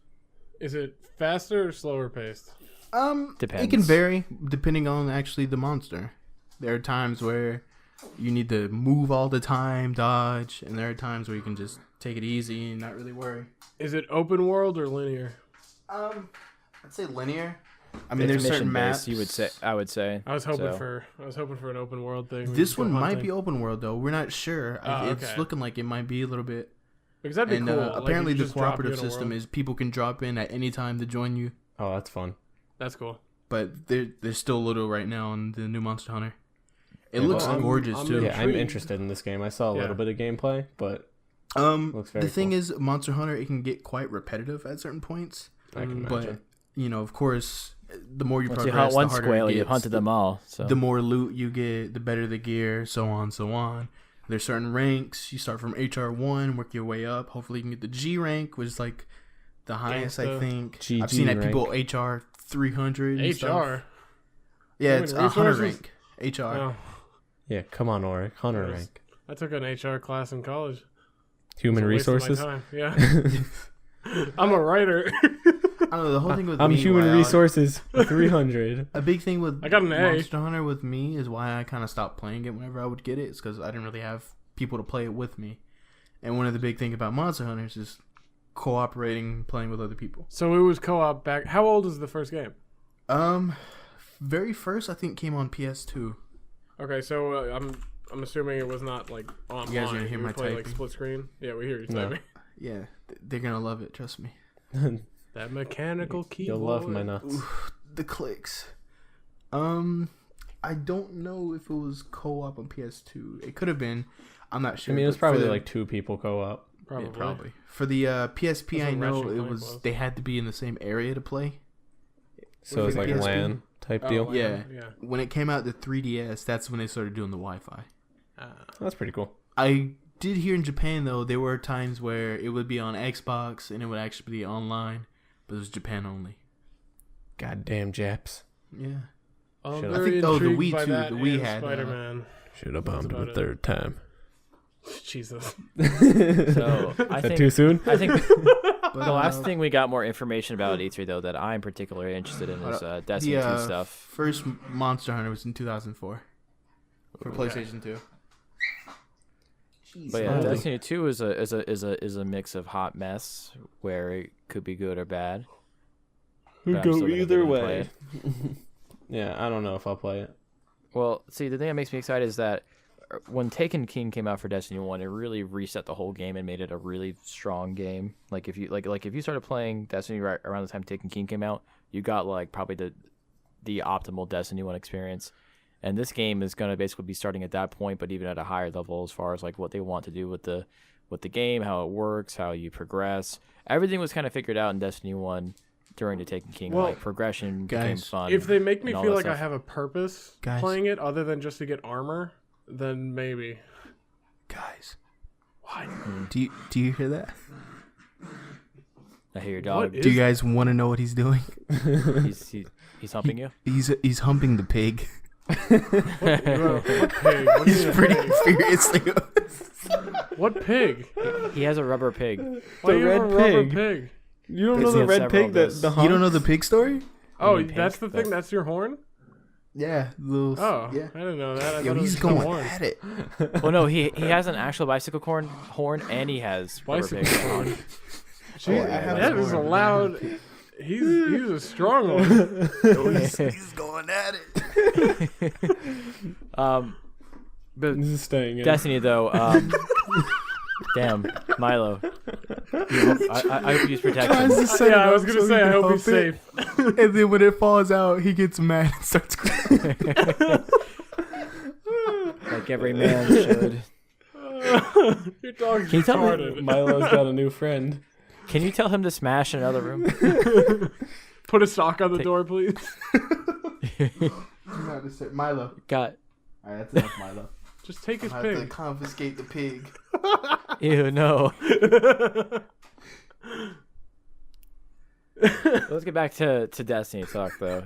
Is it faster or slower paced? Depends. It can vary depending on actually the monster. There are times where you need to move all the time, dodge, and there are times where you can just take it easy and not really worry. Is it open world or linear? I'd say linear. I mean, there's certain maps. I would say. I was hoping for an open world thing. This one might be open world though. We're not sure. It's okay. looking like it might be a little bit. Because that'd be cool. Apparently, the cooperative system is people can drop in at any time to join you. Oh, that's fun. That's cool. But there's still little right now on the new Monster Hunter. It looks gorgeous too. Yeah, I'm interested in this game. I saw a little bit of gameplay, but looks very the thing cool. is, Monster Hunter, it can get quite repetitive at certain points. I can But imagine. of course, the more you Once progress, you hunt one the harder squale, it gets. you've hunted them all. So The more loot you get, the better the gear, so on, so on. There's certain ranks. You start from HR1, work your way up. Hopefully, you can get the G rank, which is like the highest, I think. GG I've seen that rank. people HR 300. And HR. stuff. Yeah, it's a hunter rank. HR. Oh, Yeah, come on, Oric. Hunter rank. I took an HR class in college. Human It's a waste of resources. my time. Yeah. I'm a writer. I don't know. The whole thing with I'm me, human why resources 300. A big thing with I got an A. Monster Hunter with me is why I kind of stopped playing it whenever I would get it. It's because I didn't really have people to play it with me. And one of the big things about Monster Hunter is just cooperating, playing with other people. So it was co-op back. How old is the first game? Very first I think came on PS2. Okay, so I'm assuming it was not like online. You guys gonna hear You my play, like typing? split screen. Yeah, we hear you No. typing. Yeah, they're gonna love it. Trust me. That mechanical keyboard. You'll love my nuts. The clicks. I don't know if it was co-op on PS2. It could have been. I'm not sure. I mean, it was probably like 2 people co-op. Probably. Yeah, probably. For the PSP, That's I what know Ratchet and it Clank was. They had to be in the same area to play. So it's like PSP? LAN type deal. Oh, Yeah. yeah. When it came out, the 3DS, that's when they started doing the Wi-Fi. That's pretty cool. I did hear in Japan though there were times where it would be on Xbox and it would actually be online, but it was Japan only. Goddamn Japs. Yeah. I'm Should I very think- oh, the intrigued Wii by too. that The Wii and had, Spider-Man. Should have bombed about the it. 3rd time. Jesus. So I Is that think too soon? I think But, the last thing we got more information about at E3 though that I'm particularly interested in is Destiny 2 stuff. First Monster Hunter was in 2004 for Okay. PlayStation 2. But yeah, Holy. Destiny 2 is a mix of hot mess where it could be good or bad. Could But I'm go still gonna either get in and play way. it. Yeah, I don't know if I'll play it. Well, see, the thing that makes me excited is that when Taken King came out for Destiny 1, it really reset the whole game and made it a really strong game. Like if you if you started playing Destiny right around the time Taken King came out, you got like probably the optimal Destiny 1 experience. And this game is going to basically be starting at that point, but even at a higher level as far as like what they want to do with the game, how it works, how you progress. Everything was kind of figured out in Destiny 1 during the Taken King. Well, like progression became guys, fun. If they make me and all feel that like I stuff. have a purpose Guys. playing it other than just to get armor, then maybe. Guys, What? do you hear that? I hear your dog. What Do you guys want to know what he's doing? He's humping you. He's humping the pig. What pig? What do you He's mean a pretty pig? furiously. What pig? He has a rubber pig. Why The do you have red a rubber pig. pig? You don't Because know he the has red several pig of that those. the You don't know the hunks? pig story? Oh, mean pink? that's the thing. That's your horn. Yeah. Little, Oh, yeah. I didn't know that. I Yo, thought it was he's just a going horn. at it. Well, no, he has an actual bicycle horn, and he has rubber Bicycle pig. horn. Oh, Jeez, I have that his is a horn. loud. He's a strong one. Yo, he's going at it. But This is staying in. Destiny though, damn, Milo. I hope you use protection. Tries to set it Yeah, I was up gonna so say he I can hope he's hump it. safe. And then when it falls out, he gets mad and starts crying. Like every man should. Your dog's Can you tell me- retarded. Milo's got a new friend. Can you tell him to smash in another room? Put a sock on the door, please. Milo. Got Alright, that's enough, Milo. Just take his I have to pig. confiscate the pig. ew no. Let's get back to Destiny talk though.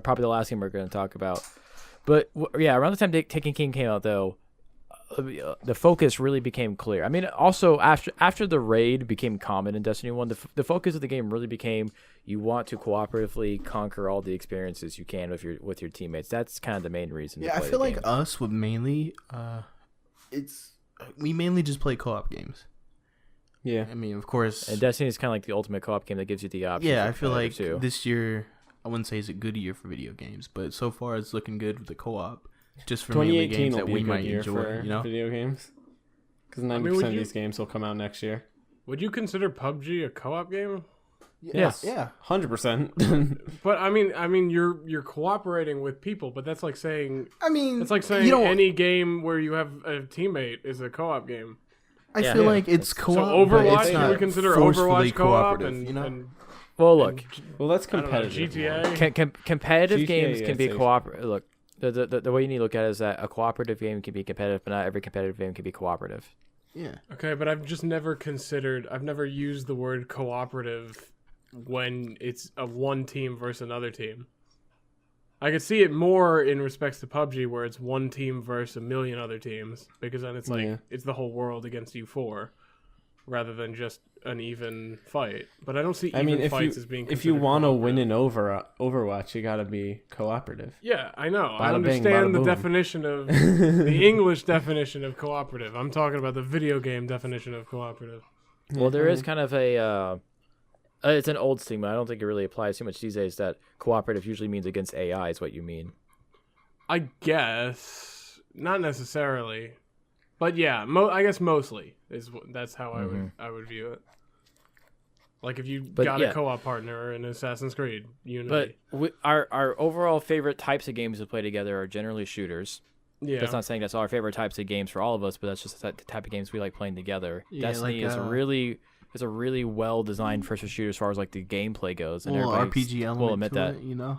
Probably the last game we're going to talk about. But yeah, around the time Taken King came out though, the focus really became clear. I mean, also after the raid became common in Destiny 1, the focus of the game really became you want to cooperatively conquer all the experiences you can with your teammates. That's kind of the main reason. Yeah, I feel like us would mainly we mainly just play co-op games. Yeah. I mean, of course. And Destiny is kind of like the ultimate co-op game that gives you the option. Yeah, for I feel like competitive too. this year, I wouldn't say it's a good year for video games, but so far it's looking good with the co-op. Just for mainly 2018 games will that be we a good might year enjoy, for you know? video games. Because 90% would of you- these games will come out next year. Would you consider PUBG a co-op game? Yes. Yeah. 100%. But I mean, you're cooperating with people, but that's like saying I mean, it's like you saying don't, any game where you have a teammate is a co-op game. I Yeah. feel Yeah. like it's co-op. So but Overwatch, it's you not would consider forcefully Overwatch co-op cooperative, and, you know? and Well, look, well, that's I don't know, competitive. GTA. competitive GTA, games yeah, can be safe. cooperative. Look, the way you need to look at it is that a cooperative game can be competitive, but not every competitive game can be cooperative. Yeah. Okay, but I've just never used the word cooperative when it's a one team versus another team. I could see it more in respects to PUBG where it's one team versus a million other teams, because then it's like Yeah. it's the whole world against you four, rather than just an even fight. But I don't see I even mean, fights as being if you considered want to win cooperative. in Overwatch, you got to be cooperative. Yeah, I know. I Bada bing, understand bada the boom. definition of the English definition of cooperative. I'm talking about the video game definition of cooperative. Well, there is kind of a it's an old stigma. I don't think it really applies too much these days. That cooperative usually means against AI is what you mean. I guess not necessarily, but yeah, I guess mostly that's how I would view it. Like if you But got yeah. a co-op partner in Assassin's Creed, Unity. But our overall favorite types of games to play together are generally shooters. Yeah. That's not saying that's our favorite types of games for all of us, but that's just the type of games we like playing together. Yeah, Destiny like, is a really well designed first person shooter as far as like the gameplay goes, and little everybody RPG element will admit to that. it, you know.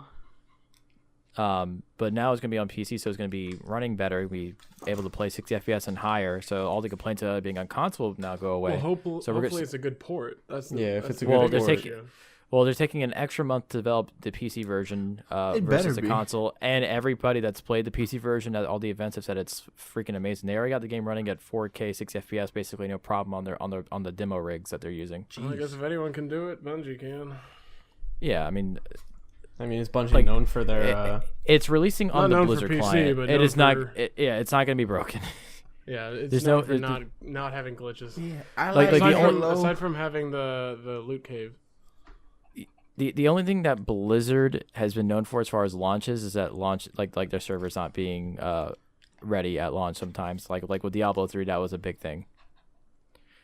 But now it's gonna be on PC, so it's gonna be running better. Be able to play 60 FPS and higher. So all the complaints about it being on console will now go away. Well, so hopefully it's a good port. That's the, Yeah, if that's it's a the good big port. issue. Well, they're taking an extra month to develop the PC version It versus better the be. console, and everybody that's played the PC version at all the events have said it's freaking amazing. They already got the game running at 4K 60 FPS, basically no problem on the demo rigs that they're using. Well, I guess if anyone can do it, Bungie can. Yeah, I mean, is Bungie Like, known for their? it's releasing on Not the known for Blizzard PC, client. but It known is not. for- It's not going to be broken. Yeah, it's There's known no- for it- not having glitches. Yeah, I Like, like, the Aside from having the loot cave. The only thing that Blizzard has been known for as far as launches is that launch like their servers not being ready at launch sometimes. Like with Diablo 3, that was a big thing.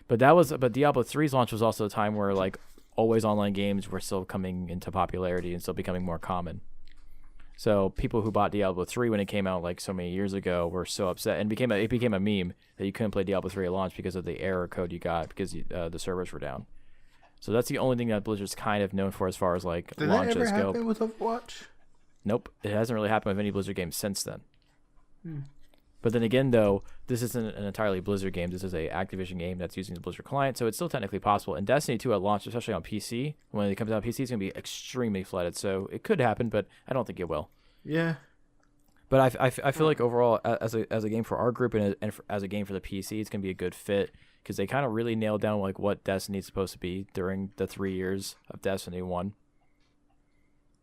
But Diablo 3's launch was also a time where like always online games were still coming into popularity and still becoming more common. So people who bought Diablo 3 when it came out like so many years ago were so upset, and it became a meme that you couldn't play Diablo 3 at launch because of the error code you got because the servers were down. So that's the only thing that Blizzard's kind of known for as far as like Did that launches ever go. happen with Overwatch? Nope, it hasn't really happened with any Blizzard games since then. But then again, though, this isn't an entirely Blizzard game. This is a Activision game that's using the Blizzard client, so it's still technically possible. And Destiny 2 at launch, especially on PC, when it comes out on PC, it's going to be extremely flooded. So it could happen, but I don't think it will. Yeah. But I feel like overall, as a game for our group and as a game for the PC, it's going to be a good fit because they kind of really nailed down like what Destiny's supposed to be during the 3 years of Destiny 1.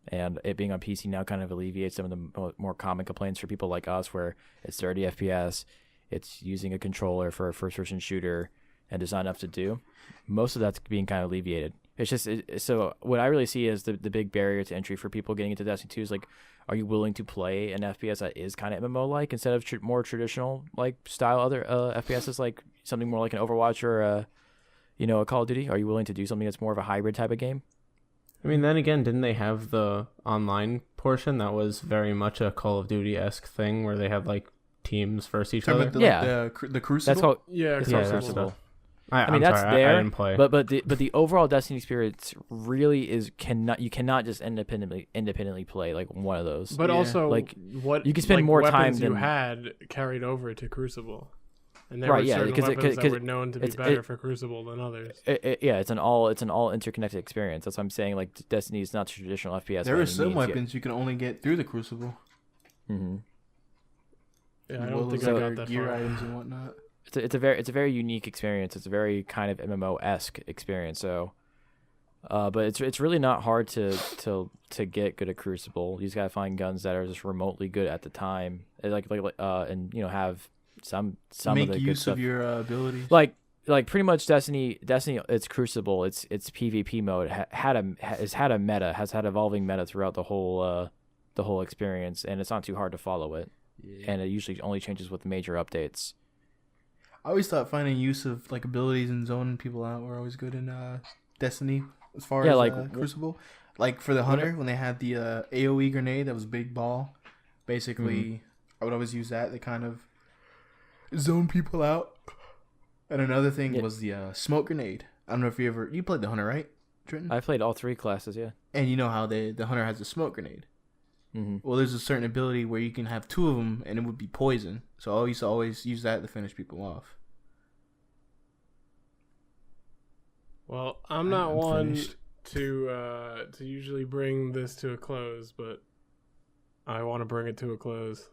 And it being on PC now kind of alleviates some of the more common complaints for people like us where it's 30 FPS, it's using a controller for a first-person shooter, and there's not enough to do. Most of that's being kind of alleviated. It's just so what I really see as the big barrier to entry for people getting into Destiny 2 is like, are you willing to play an FPS that is kind of MMO-like instead of more traditional like style other FPSs, like something more like an Overwatch or a Call of Duty? Are you willing to do something that's more of a hybrid type of game? I mean, then again, didn't they have the online portion that was very much a Call of Duty-esque thing where they had like teams versus each other? Yeah. The Crucible. That's called Yeah, Yeah, Crucible. that's stuff. I mean, I'm that's sorry, there, I didn't play. but the overall Destiny experience really you cannot just independently play like one of those. But Yeah. also, Like, what you can spend like, more weapons time you than- had carried over to Crucible, and there Right, were yeah, certain because weapons that were known to be it's- better for Crucible than others. Yeah, it's an all interconnected experience. That's what I'm saying. Like Destiny is not traditional FPS. There by are any some means. weapons you can only get through the Crucible. Mm-hmm. Yeah, I as don't well think as I other got that gear far. items and whatnot. It's a very unique experience. It's a very kind of MMO-esque experience. So, but it's really not hard to get good at Crucible. You just gotta find guns that are just remotely good at the time, and have some Make of the good use stuff. of your abilities. Like pretty much Destiny, it's Crucible. It's PvP mode has had evolving meta throughout the whole experience, and it's not too hard to follow it. Yeah. And it usually only changes with major updates. I always thought finding use of like abilities and zoning people out were always good in Destiny as far as like, Crucible. Like for the Hunter, when they had the AoE grenade that was big ball, basically I would always use that to kind of zone people out. And another thing was the smoke grenade. I don't know if you played the Hunter, right, Trenton? I played all three classes, yeah. And you know how the Hunter has a smoke grenade. Mm-hmm. Well, there's a certain ability where you can have two of them, and it would be poison. So I used to always use that to finish people off. Well, I'm not one finished. to usually bring this to a close, but I want to bring it to a close.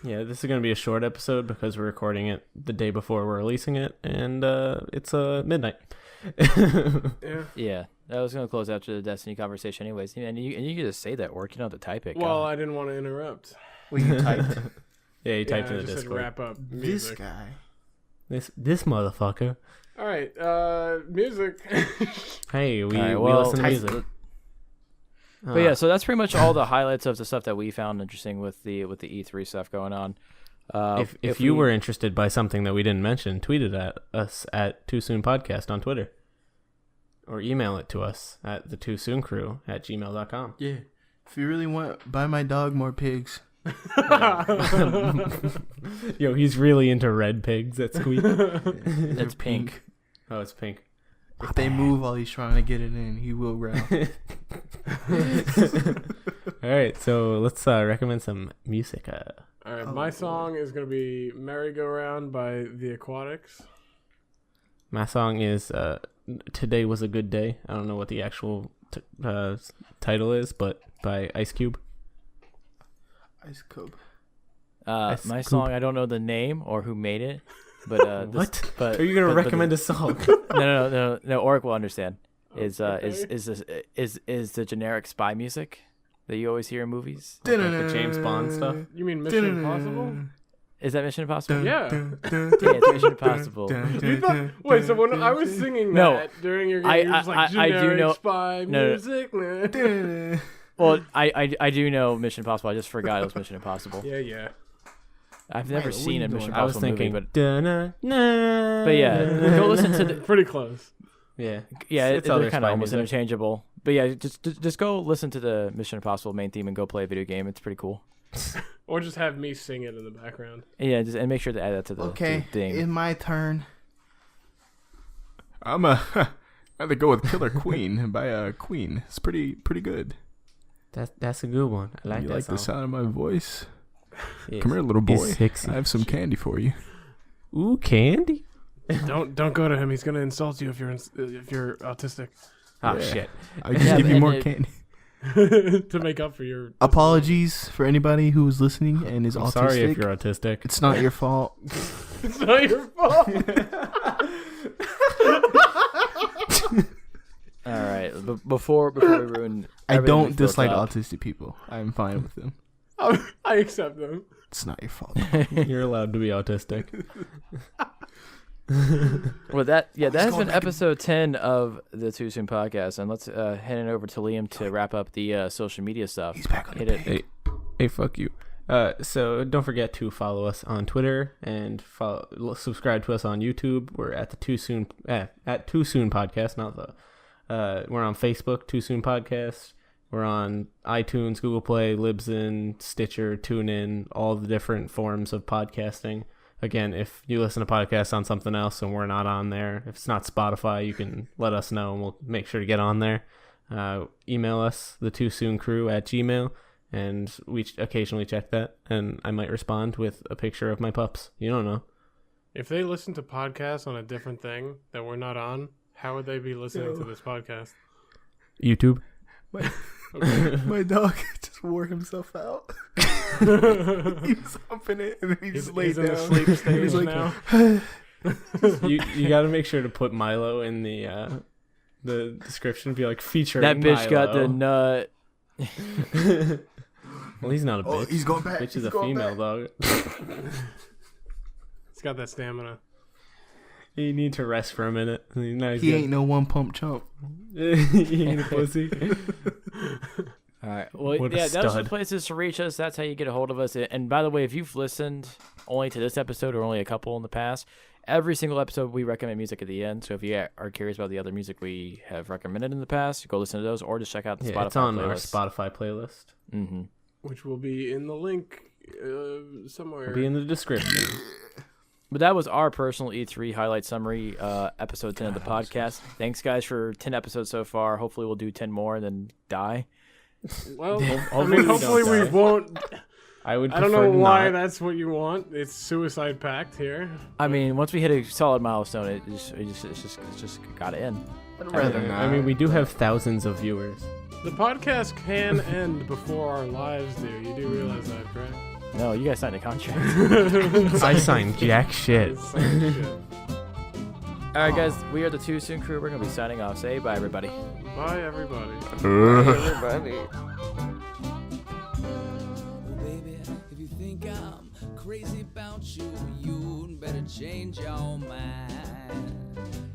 Yeah, this is going to be a short episode because we're recording it the day before we're releasing it, and it's midnight. Yeah. Yeah, I was gonna close after the Destiny conversation, anyways. And you can just say that word. You don't have to type it. Well, God. I didn't want to interrupt. Well, you typed Yeah, you typed I in the just said Discord. wrap up this music. guy. This motherfucker. All right, music. Hey, we All right, well, listen to type- music. But yeah, so that's pretty much all the highlights of the stuff that we found interesting with the E3 stuff going on. If you were interested by something that we didn't mention, tweet it at us at Too Soon Podcast on Twitter. or email it to us at thetoosoon@gmail.com. Yeah. If you really want, buy my dog more pigs. Yo, he's really into red pigs that squeak. It's pink. Oh, it's pink. If they move while he's trying to get it in, he will growl. All right, so let's recommend some music. All right, my song is going to be Merry-Go-Round by The Aquatics. My song is Today Was a Good Day. I don't know what the actual title is, but by Ice Cube. Ice Cube. My song, I don't know the name or who made it, but what? But are you gonna recommend a song? No. Oric will understand. Is Okay. is the generic spy music that you always hear in movies? Like the James Bond stuff. You mean Mission Impossible? Is that Mission Impossible? Yeah. Yeah, it's Mission Impossible. You thought, wait, so when I was singing No, that during your game, you were just like, I generic do know spy no. music. Well, I do know Mission Impossible. I just forgot it was Mission Impossible. Yeah. I've never What seen are a you Mission doing? I was Impossible thinking, movie, but yeah, go listen to the. Pretty close. Yeah, Yeah, it's they're other kind of spy almost music. interchangeable. But yeah, just go listen to the Mission Impossible main theme and go play a video game. It's pretty cool. Or just have me sing it in the background. Yeah, and make sure to add that to the, Okay, to the thing. it's my turn. I'm a. I had to go with Killer Queen by Queen. It's pretty good. That's a good one. I like You that like song. the sound of my voice? Yes. Come here, little boy. It's sexy. I have some candy for you. Ooh, candy. Don't go to him. He's gonna insult you if you're autistic. Oh Yeah. shit. I'll just Yeah, give you and more it- candy. To make up for your Apologies for anybody who is listening and is I'm autistic. sorry if you're autistic. It's not your fault. It's not your fault. All right, before we ruin. I everything don't we've built dislike up. autistic people. I'm fine with them. I accept them. It's not your fault. You're allowed to be autistic. Well, that has going been back episode 10 of the Too Soon podcast, and let's hand it over to Liam to wrap up the social media stuff. He's back on Hit the it. page. Hey, fuck you. So don't forget to follow us on Twitter and subscribe to us on YouTube. We're at the Too Soon at Too Soon Podcast, not the. We're on Facebook, Too Soon Podcast. We're on iTunes, Google Play, Libsyn, Stitcher, TuneIn, all the different forms of podcasting. Again, if you listen to podcasts on something else and we're not on there, if it's not Spotify, you can let us know and we'll make sure to get on there. Email us, thetooSoonCrew@gmail.com, and we occasionally check that, and I might respond with a picture of my pups. You don't know. If they listen to podcasts on a different thing that we're not on, how would they be listening to this podcast? YouTube. My dog just wore himself out. He was humping it and then he just laid He's in down. the sleep stage He's like, now. you got to make sure to put Milo in the description. Be like featuring That bitch got the Milo. nut. Well, he's not a bitch. Oh, he's going back. Bitch is He's a going female back. dog. He's got that stamina. You need to rest for a minute. Now he's He good. ain't no one pump chump. He ain't a pussy. All right. Well, What a yeah, those are stud. the places to reach us. That's how you get a hold of us. And by the way, if you've listened only to this episode or only a couple in the past, every single episode we recommend music at the end. So if you are curious about the other music we have recommended in the past, go listen to those or just check out the Spotify It's on playlist. our Spotify playlist. Mm-hmm. Which will be in the link somewhere. It'll be in the description. But that was our personal E3 highlight summary, episode 10 of the podcast. Thanks, guys, for 10 episodes so far. Hopefully we'll do 10 more and then die. Well, Hopefully hopefully we we don't die. won't. I I don't know why that's what you want. It's suicide pact here. I mean, once we hit a solid milestone, it's just got to end. I'd rather not. I mean, we do have thousands of viewers. The podcast can end before our lives do. You do realize that, correct? No, you guys signed a contract. I signed jack shit. It's like shit. All right, guys, we are the Too Soon Crew. We're going to be signing off. Say bye, everybody. Bye, everybody. Everybody. Baby, if you think I'm crazy about you, you'd better change your mind.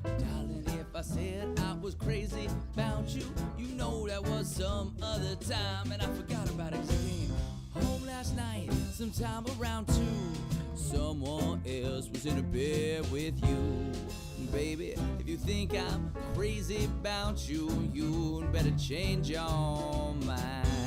Darling, if I said I was crazy about you, you know that was some other time, and I forgot about it. 'Cause I came home last night, sometime around 2. someone else was in a bed with you. Baby, if you think I'm crazy about you, you'd better change your mind.